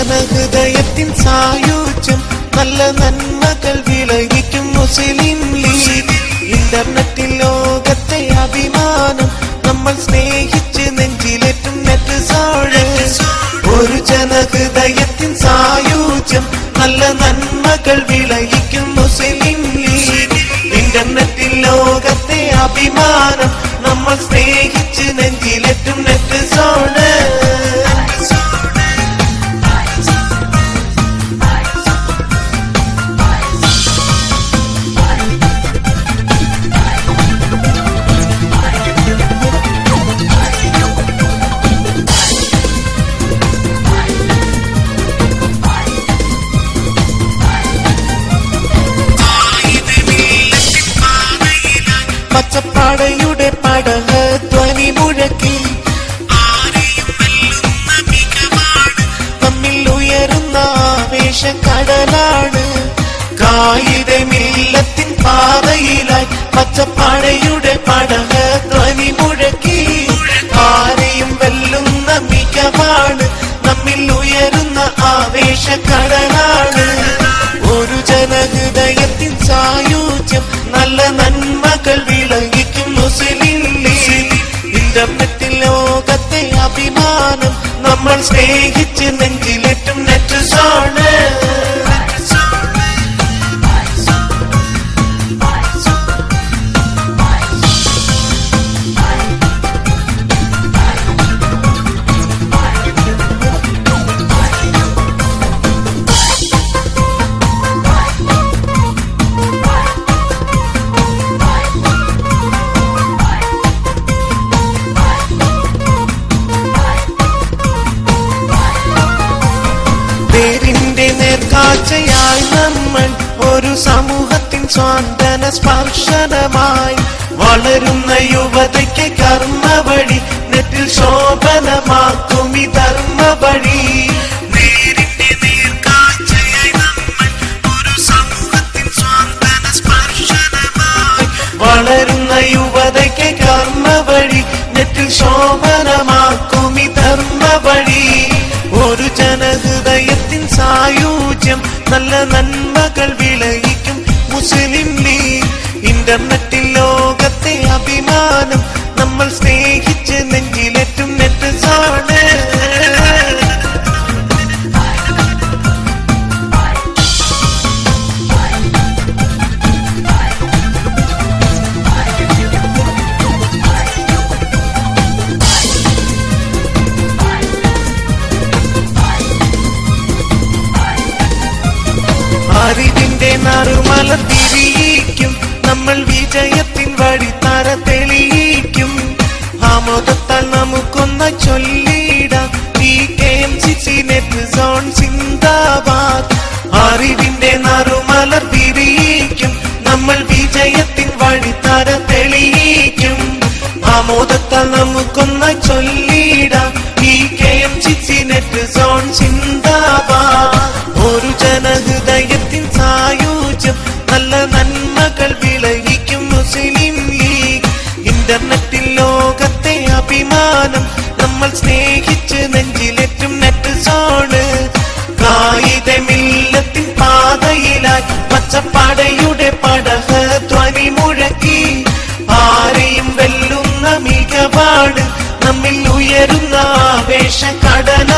ജനഹൃദയത്തിൻ സായുജ്യം നല്ല നന്മകൾ വിളയിക്കും മുസ്ലിം ലീഗ്. ഇന്റർനെറ്റിൽ ലോകത്തെ അഭിമാനം നമ്മൾ സ്നേഹിച്ച് നെഞ്ചിലേറ്റും നെറ്റ് സോള്. ഒരു ജനഹൃദയത്തിൻ സായുജ്യം നല്ല നന്മകൾ വിളയിക്കും മുസ്ലിം ലീഗ്. ഇന്റർനെറ്റിൽ ലോകത്തെ അഭിമാനം നമ്മൾ സ്നേഹിച്ച് നെഞ്ചിലേറ്റും നെറ്റ് സോള്. പച്ചപ്പാടയുടെ പടക ധ്വനി മുഴക്കി തമ്മിൽ ഉയരുന്ന ആവേശക്കടലാണ്. കായിക മില്ലത്തിൻ പാതയിലായി പച്ചപ്പാടയുടെ പടക ധ്വനി മുഴക്കി ആരെയും വെല്ലുന്ന മികവാണ് നമ്മിൽ ഉയരുന്ന ആവേശക്കടലാണ്. ഒരു ജനഹൃദയത്തിൻ സായുജ്യം നല്ല നന്മകൾ വിളയിക്കും മുസ്ലിം ലീഗ്. ഇന്റർനെറ്റിൽ ലോകത്തെ അഭിമാനം നമ്മൾ സ്നേഹിച്ച് നെഞ്ചിലേറ്റും നെറ്റ് സോണ്. പേരിന്റെ നേർക്കാഴ്ചയായി നമ്മൾ ഒരു സമൂഹത്തിൻ സ്വാന്തന സ്പർശനമായി വളരുന്ന യുവതയ്ക്ക് കർമ്മ വഴി നെറ്റിൽ ശോഭനമാക്കും ഈ ധർമ്മ വഴി. പേരിന്റെ നേർക്കാഴ്ചയായി നമ്മൾ ഒരു സമൂഹത്തിൻ സ്വാന്തന സ്പർശനമായി വളരുന്ന യുവതയ്ക്ക് കർമ്മ വഴി നെറ്റിൽ ശോഭനമാക്കും ഈ ധർമ്മ വഴി. ഒരു ജനഹൃദയത്തിൻ സായുജ്യം നല്ല നന്മകൾ വിളയിക്കും മുസ്ലിം ലീഗ്. ഇന്റർനെറ്റിൽ ലോകത്തെ അഭിമാനം നമ്മൾ സ്നേഹിച്ച് നെഞ്ചിലേറ്റും നെറ്റ് സോണ്. അറിവിന്റെ നറുമല തിരിയിക്കും നമ്മൾ വിജയത്തിൻ വഴിത്താര തെളിയിക്കും. ആമോദത്താൽ നമുക്കൊന്ന് ചൊല്ലിടാം ഈ KMCC നെറ്റ് സോൺ സിന്ദാബാദ്. അറിവിന്റെ നറുമല തിരിയിക്കും നമ്മൾ വിജയത്തിൻ വഴിത്താര തെളിയിക്കും. ആമോദത്താൽ നമുക്കൊന്ന് ചൊല്ലിടാം ഈ KMCC നെറ്റ് സോൺ സിന്ദാബാദ്. ഒരു ജനഹൃദയത്തിൻ സായുജ്യം നല്ല നന്മകൾ വിളയിക്കും മുസ്ലിം ലീഗ്. ഇന്റർനെറ്റിൽ ലോകത്തെ അഭിമാനം നമ്മൾ സ്നേഹിച്ച് നെഞ്ചിലേറ്റും നെറ്റ് സോണ്. കായിക മില്ലത്തിൻ പാതയിലായി പച്ചപ്പാടയുടെ പടക ധ്വനി മുഴക്കി ആരെയും വെല്ലുന്ന മികവാണ് നമ്മിൽ ഉയരുന്ന ആവേശക്കടല.